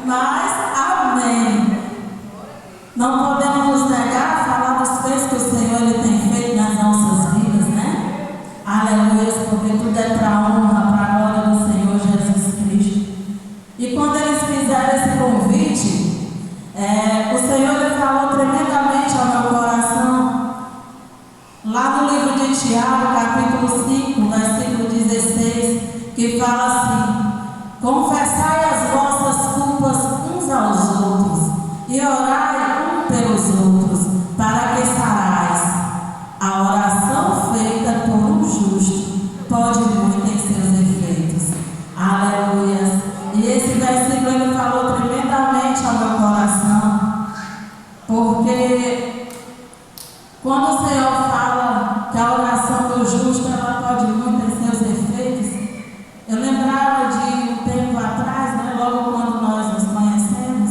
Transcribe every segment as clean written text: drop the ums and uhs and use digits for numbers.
Mas, amém. Não podemos nos negar a falar dos feitos que o Senhor ele tem feito nas nossas vidas, né? Aleluia, porque tudo é para a honra, para a glória do Senhor Jesus Cristo. E quando eles fizeram esse convite, o Senhor ele falou tremendamente ao meu coração, lá no livro de Tiago, capítulo 5, versículo 16, que fala assim: confessai as vossas culpas uns aos outros e orai um pelos outros, para que sarais. A oração feita por um justo pode muito em seus efeitos. Aleluia. E esse versículo ele falou tremendamente ao meu coração, porque quando o Senhor fala que a oração do justo ela pode muito em seus efeitos, eu lembrava de um tempo atrás, né, logo quando nós nos conhecemos,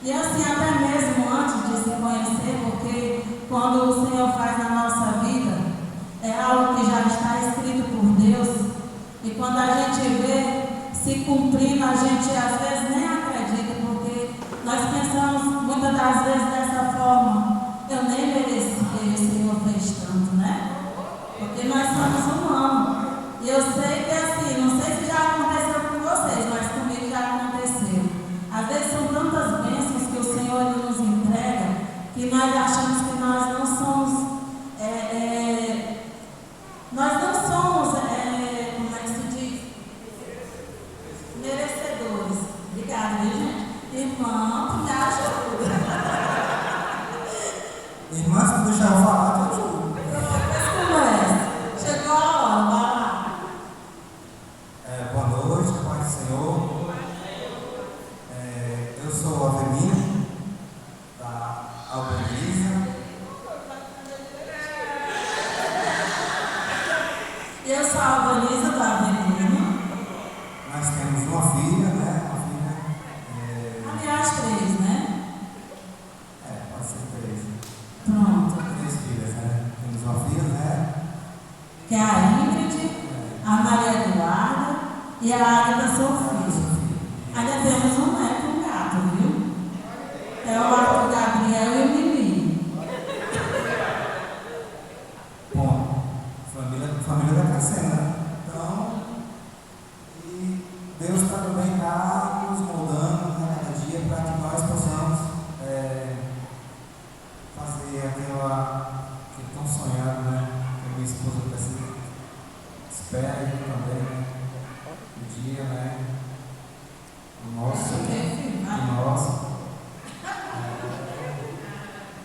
e assim até mesmo antes de se conhecer, porque quando o Senhor faz na nossa vida, é algo que já está escrito por Deus, e quando a gente vê se cumprindo, a gente às vezes nem acredita, porque nós pensamos muitas das vezes dessa forma: eu nem merecia, o Senhor fez tanto, né? Porque nós somos humanos. E eu sei que assim, não sei se já aconteceu com vocês, mas comigo já aconteceu. Às vezes são tantas bênçãos que o Senhor nos entrega, que nós achamos que nós não somos, como é que se diz? Merecedores. Obrigada, viu, gente? Irmão, me ajuda. Irmã, se não deixar eu falar, eu te ajudo. Chegou a hora, vai lá. Boa noite, Pai do Senhor. Eu sou o Avelino, da Albaniza. Eu sou a Albaniza da Avelino. Nós temos uma filha, né? Aliás, 3, né? Pode ser 3. Pronto. 3 filhas, né? Temos uma filha, né? Que é a Ingrid, a Maria Eduarda e a Agatha Sofia. Ainda temos um neto e um gato, viu? É o Arthur Gabriel e o Mimi. Bom, família está crescendo, né? Então, e Deus também está nos moldando, né, cada dia para que nós possamos fazer aquele tão sonhado, né? Que a minha esposa precisa, espera eu também, né? Um dia, né? O nosso.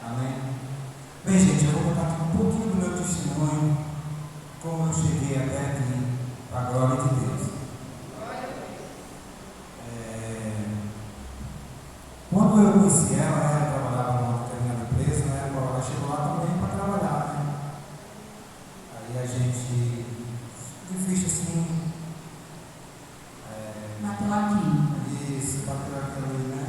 Amém. Bem, gente, eu vou contar aqui um pouquinho do meu testemunho, como eu cheguei até aqui, para a glória de Deus. Quando eu conheci ela, né, eu trabalhava numa determinada empresa, né, ela chegou lá também para trabalhar, né. Aí a gente, difícil assim, Bateu aqui. isso, bateu aqui ali, né.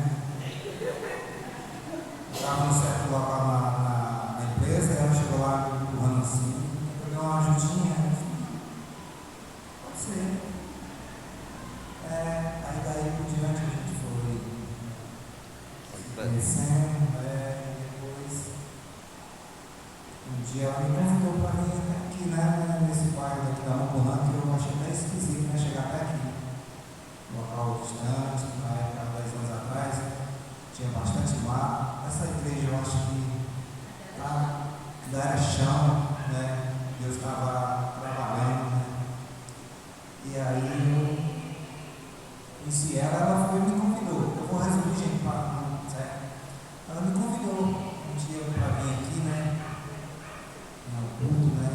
Estava num certo local na empresa, ela chegou lá empurrando assim, pegou uma ajudinha, pode ser. Aí daí por diante a gente foi conhecendo, depois um dia ela me convidou para vir até aqui, né, nesse bairro daqui da Mamponã, que eu achei até esquisito, né, chegar até aqui. Local distante, na época, 10 anos atrás, tinha bastante mar. Essa igreja eu acho que ainda era chão, né? Deus estava trabalhando, né? E aí eu conheci ela foi e me convidou. Eu vou resumir, gente, certo? Ela me convidou um dia para vir aqui, né? No culto, né?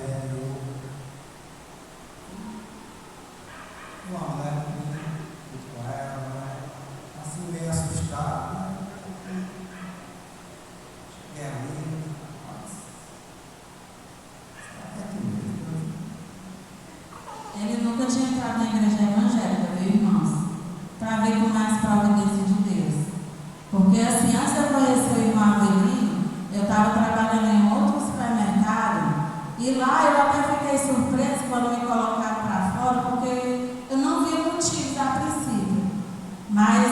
Vamos, né? Com ela, né? Assim meio assustado, né? Cheguei ali, nossa, será que é aqui mesmo? Ele nunca tinha entrado na igreja evangélica, viu, irmãos? Para ver como é as providências de Deus. Porque assim, antes de eu conhecer o irmão Avelino, eu estava trabalhando em outro supermercado, e lá eu até fiquei surpresa quando me colocaram para fora, porque eu não vi motivos a princípio. Mas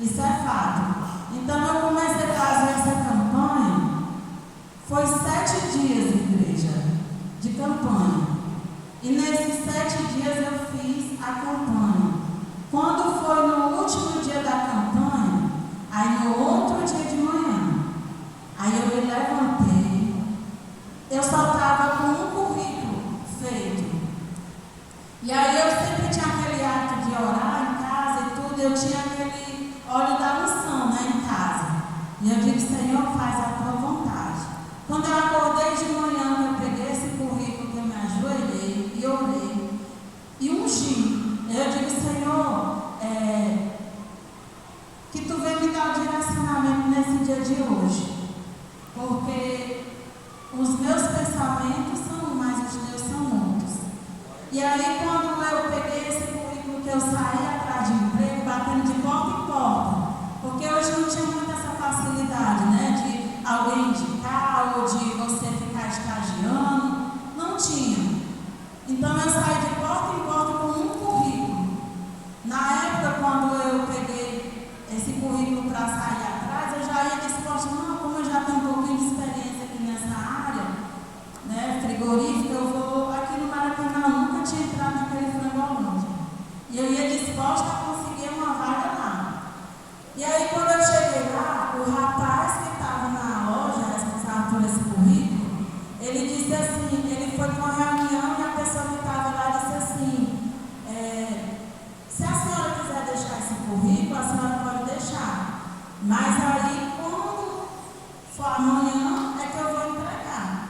Isso é fato. Então eu comecei a fazer essa campanha. Foi 7 dias, igreja, de campanha. E nesses 7 dias eu fiz a campanha. Quando foi no último dia da campanha, aí no outro dia de manhã, aí eu me levantei, eu só estava com um currículo feito. E aí eu sempre tinha aquele ato de orar em casa e tudo, eu tinha aquele óleo da unção, né, em casa. E eu digo, Senhor, faz a tua vontade. Quando eu acordei de manhã, eu peguei esse currículo, que eu me ajoelhei e orei e ungi. Eu digo, Senhor, que tu venha me dar o direcionamento nesse dia de hoje, porque os meus pensamentos são um, mas os teus são outros. E aí, quando eu peguei esse currículo, que eu saí atrás de emprego, batendo de porta em porta, porque hoje não tinha muita essa facilidade, né, de alguém indicar ou de você ficar estagiando, não tinha. Então eu saí de porta em porta com um currículo. Na época, quando eu peguei esse currículo para sair atrás, eu já ia disposta, não, como eu já tenho um pouquinho de experiência aqui nessa área, né, frigorífica, eu vou aqui no Maracanã, eu nunca tinha entrado naquele frangolândia. E eu ia disposta a conseguir uma vaga lá. E aí, quando eu cheguei lá, o rapaz que estava na loja, responsável por esse currículo, ele disse assim, ele foi para uma reunião e a pessoa que estava lá disse assim, se a senhora quiser deixar esse currículo, a senhora pode deixar. Mas aí, quando for amanhã, é que eu vou entregar.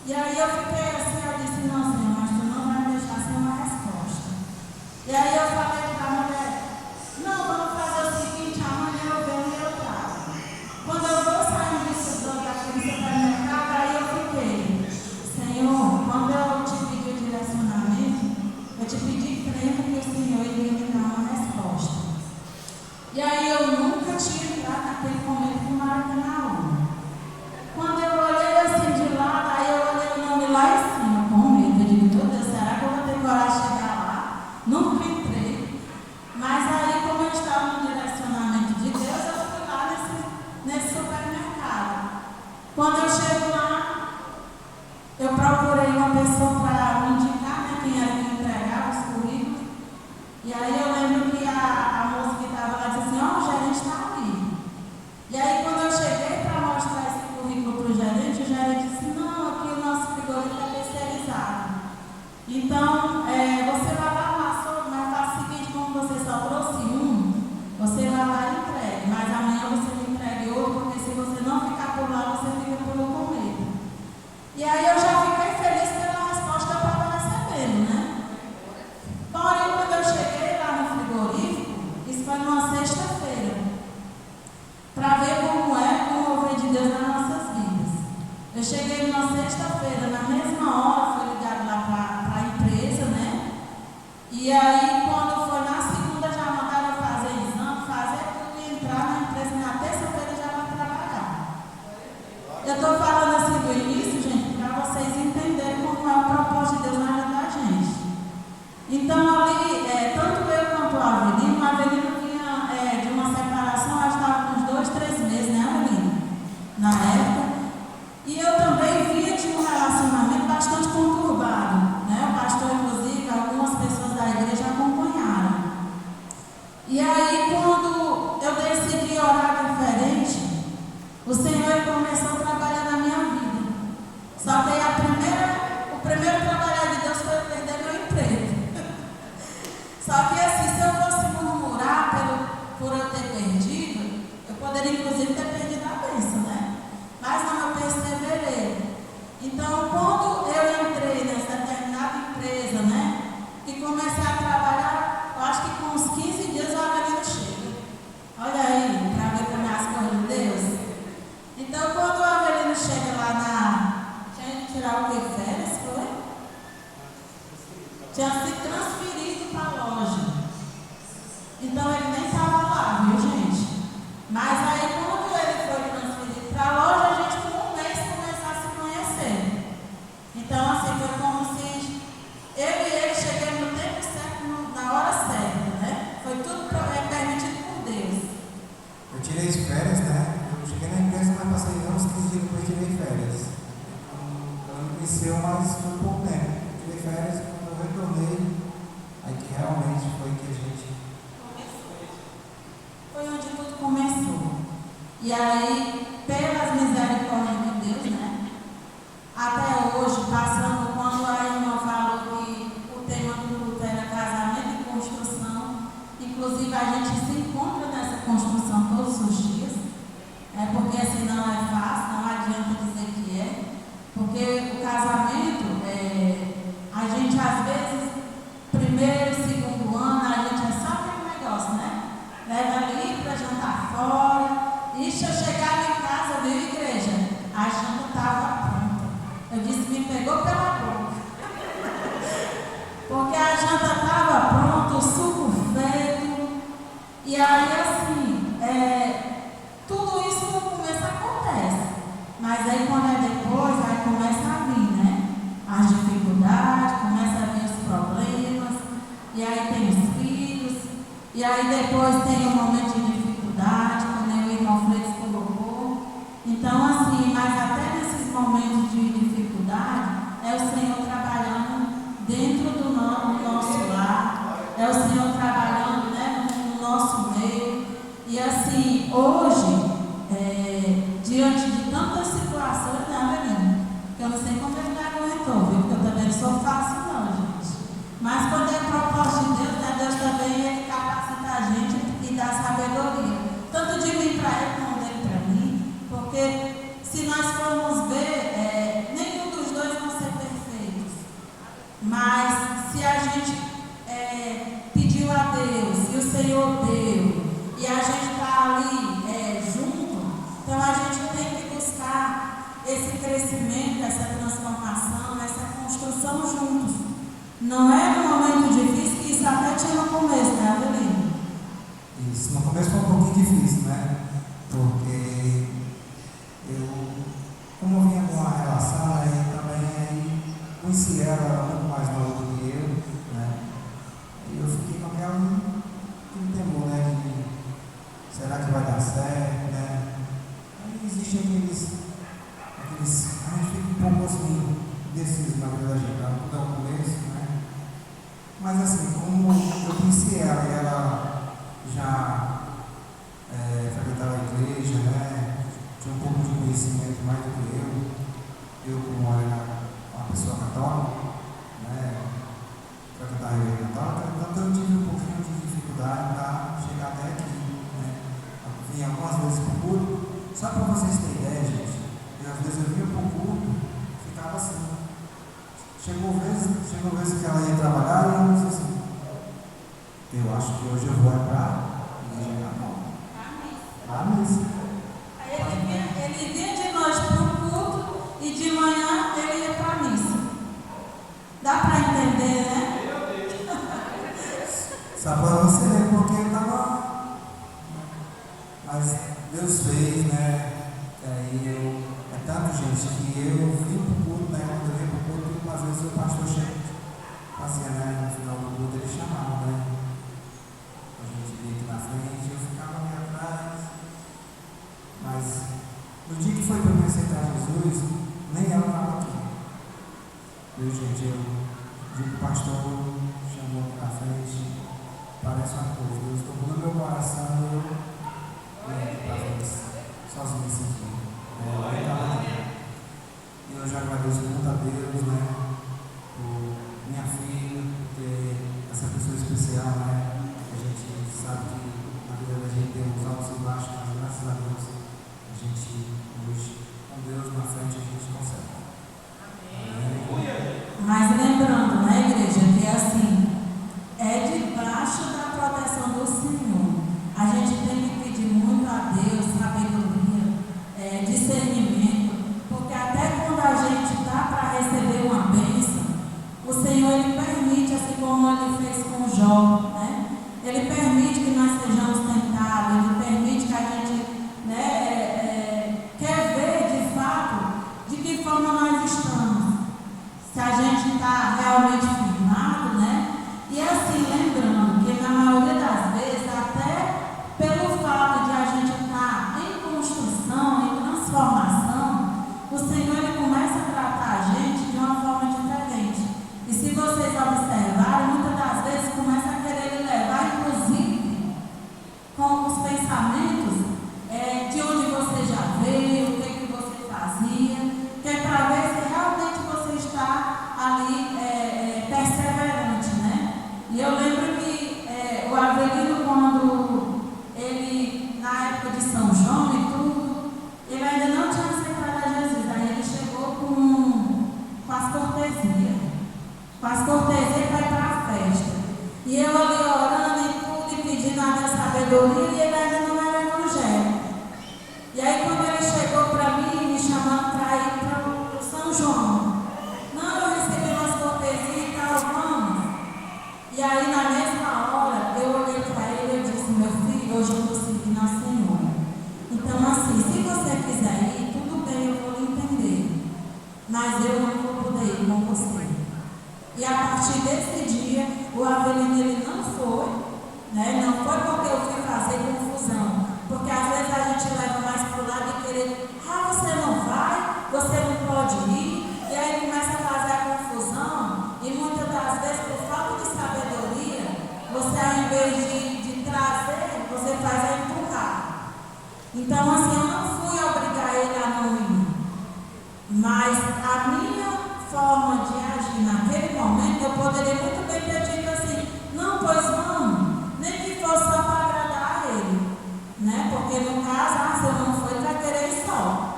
E aí eu fiquei assim, eu disse, não, senhor, mas tu não vai me deixar sem uma resposta. E aí eu falei para a mulher, não, vamos fazer o seguinte, amanhã eu venho e eu trago. Quando eu vou sair disso daquele supermercado, aí eu fiquei, Senhor, quando eu te pedi o direcionamento, eu te pedi crendo que o Senhor iria me dar uma resposta. E aí eu nunca tinha entrado naquele momento no Maracanã. Quando eu olhei assim de lado, aí eu olhei o nome lá em cima, com medo. Eu digo, meu Deus, será que eu vou ter coragem de chegar lá? Nunca entrei. Mas aí, como eu estava no direcionamento de Deus, eu fui lá nesse supermercado. Quando eu chego lá, eu procurei uma pessoa para me indicar, né, quem era que entregava os currículos. E aí eu lembro que a moça que estava lá disse assim, ó, o gerente está ali. E aí quando eu cheguei para mostrar esse currículo para o gerente disse, não, aqui o nosso frigorífico é terceirizado. Então, você vai lá, mas faz o seguinte, como você só trouxe um, você vai lá e entregue, mas amanhã você me entregue outro, porque se você não ficar por lá, você fica por com medo. E aí eu já fiquei feliz pela resposta que eu estava recebendo, né? Porém, quando eu cheguei lá no frigorífico, isso foi numa sexta-feira, para ver como é o mover de Deus nas nossas vidas. Eu cheguei numa sexta-feira, na mesma hora, foi ligado lá para a empresa, né? E aí, quando foi na segunda, já mandaram fazer exame, fazer tudo e entrar na empresa na terça-feira já para trabalhar. Eu estou falando assim do início, gente, para vocês entenderem como é o propósito de Deus na vida da gente. Então, ali, tanto eu quanto o Avelino vinha de uma separação, eu estava com uns 2, 3 meses, né, Avelino? Na época. E eu também vinha de um relacionamento bastante conturbado, né? O pastor, inclusive, algumas pessoas da igreja acompanharam. E aí, quando eu decidi orar diferente, o Senhor começou a trabalhar na minha vida. Só que o primeiro trabalhar de Deus foi eu perder meu emprego. Só que assim, se eu fosse murmurar por eu ter perdido, eu poderia inclusive ter perdido a bênção, né? Mas não, eu perseverei. Então, quando eu entrei nessa determinada empresa, né? E comecei a trabalhar, eu acho que com uns 15 dias o Avelino chega. Olha aí, para ver como é as coisas de Deus. Então, quando o Avelino chega lá tinha que tirar o que? Férias, foi? Tinha se transferido para a loja. Então, ele nem estava lá, viu, gente? Mas aí, quando ele foi transferido para a loja, a gente, por um mês, começou a se conhecer. Então, assim, foi como se eu e ele chegamos no tempo certo, na hora certa, né? Foi tudo mês de férias, né? Eu cheguei na empresa, mas passei uns 15 dias depois tirei férias. Ela me conheceu, mas foi pouco tempo. Tirei férias, quando eu retornei, aí que realmente foi que a gente foi onde tudo começou. E aí, pelas misericórdias de Deus, né? Até hoje, passando, quando a irmã falou que o tema do culto era casamento e construção, inclusive a gente se encontra nessa construção todos os dias, porque assim não é fácil, não adianta dizer que é, porque o casamento, a gente às vezes, primeiro, segundo ano, a gente é só aquele negócio, né? Leva ali para jantar fora. Ixi, eu chegava em casa, viu, igreja? A janta estava pronta. Eu disse, me pegou pela boca. Porque a janta estava pronta, o suco feito. E aí, assim, tudo isso no começo acontece. Mas aí, quando é depois, aí começa a vir, né? As dificuldades, começa a vir os problemas. E aí tem os filhos. E aí depois tem o momento de dificuldade, quando o irmão Freitas colocou. Então, assim, mas até nesses momentos de dificuldade, é o Senhor trabalhando dentro do nosso lar, é o Senhor trabalhando, né, no nosso meio. E assim, hoje, diante de tantas situações, né, menino? Que eu não sei como ele aguentou, viu? Porque eu também não sou fácil, não, gente. Mas quando é propósito de Deus, né, Deus também ele capacita a gente e dá sabedoria. Tanto de mim para ele como dele para mim. Porque se nós formos ver, nenhum dos dois vão ser perfeitos. Mas se a gente pediu a Deus e o Senhor deu, e a gente está ali junto, então a gente tem que buscar esse crescimento, essa transformação, essa construção juntos. Não é um momento difícil, que isso até tinha no começo, né, Adelino? Isso, no começo foi um pouquinho difícil, né? Porque eu, como eu vinha com uma relação, aí também conheci ela muito mais nova do que eu, né? E eu fiquei com aquele temor, né? De será que vai dar certo, né? Aí existem aqueles a gente fica um pouco assim, indeciso na vida da gente, tudo é o começo, né? Mas assim, como eu conheci ela e ela já frequentava a igreja, né? Tinha um pouco de conhecimento mais do que eu como era uma pessoa católica, né? Frequentava a igreja católica, então eu tive um pouquinho de dificuldade para chegar até aqui, né? Eu vim algumas vezes para o culto, só para vocês terem ideia, gente, às vezes eu vinha para o culto, ficava assim. Chegou vezes que ela ia trabalhar e eu disse assim, eu acho que hoje eu vou para a igreja católica. A missa. Ele vinha de noite para o culto e de manhã ele ia para a missa. Dá para entender, né? Só para você ver, porque eu estava. Mas Deus fez, né? Aí tanto, gente, que eu vim para o culto, né? Quando eu vim para o culto, às vezes o pastor fazia, né? No final do culto ele chamava, né? A gente vinha aqui na frente, eu ficava ali atrás. Mas no dia que foi para mim aceitar Jesus, nem ela estava aqui. Viu, gente? Eu digo que o pastor chamou aqui na frente, parece uma coisa. Deus tocou no meu coração e eu vim aqui para frente, sozinho assim. E eu já agradeço muito a Deus, né, por minha filha, por ter essa pessoa especial, né? A gente sabe que na vida da gente tem uns altos e baixos, mas graças a Deus a gente hoje, com Deus na frente, a gente consegue. Mas lembrando, né, igreja, que assim, debaixo da proteção do Senhor. A gente tem Senhor ele começa a tratar a gente de uma forma diferente. E se vocês observarem, muitas das vezes começa a querer lhe levar, inclusive, com os pensamentos de onde você já veio, o que você fazia, que é para ver se realmente você está ali perseverante, né? E eu lembro que o Avelino, quando ele, na época de São João e tudo, ele ainda não tinha aceitado a Jesus. Aí ele chegou com as cortesias. Com as cortesias vai para a festa. E eu ali orando e tudo, e pedindo a Deus sabedoria, e ele ainda não era evangélico. E aí quando ele chegou para mim, me chamando para ir para o São João. Não, eu recebi umas cortesias e tal, vamos. E aí na mesma hora, eu olhei para ele e eu disse, meu filho, hoje eu estou seguindo ao Senhor. Então assim, se você quiser ir, tudo bem, eu vou lhe entender. Mas eu não vou poder ir com você. E a partir desse dia, o Avelino ele não foi, né? Não foi porque eu fui fazer confusão. Porque às vezes a gente leva mais para o lado de querer, você não vai, você não pode ir, e aí começa a fazer a confusão, e muitas das vezes, por falta de sabedoria, você ao invés de trazer, você faz a empurrar. Então assim, eu não fui obrigar ele a não ir, mas a minha forma de agir naquele momento, eu poderia muito bem ter dito assim, não, pois vamos, nem que fosse só para agradar a ele, né? Porque no caso, se eu não for, ele vai querer ir só.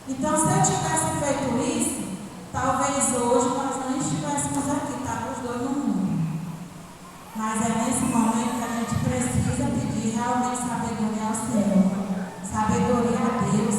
Então, se eu tivesse feito isso, talvez hoje nós não estivéssemos aqui, tá? Os dois no mundo. Mas é nesse momento que a gente precisa pedir realmente sabedoria ao Senhor, sabedoria a Deus,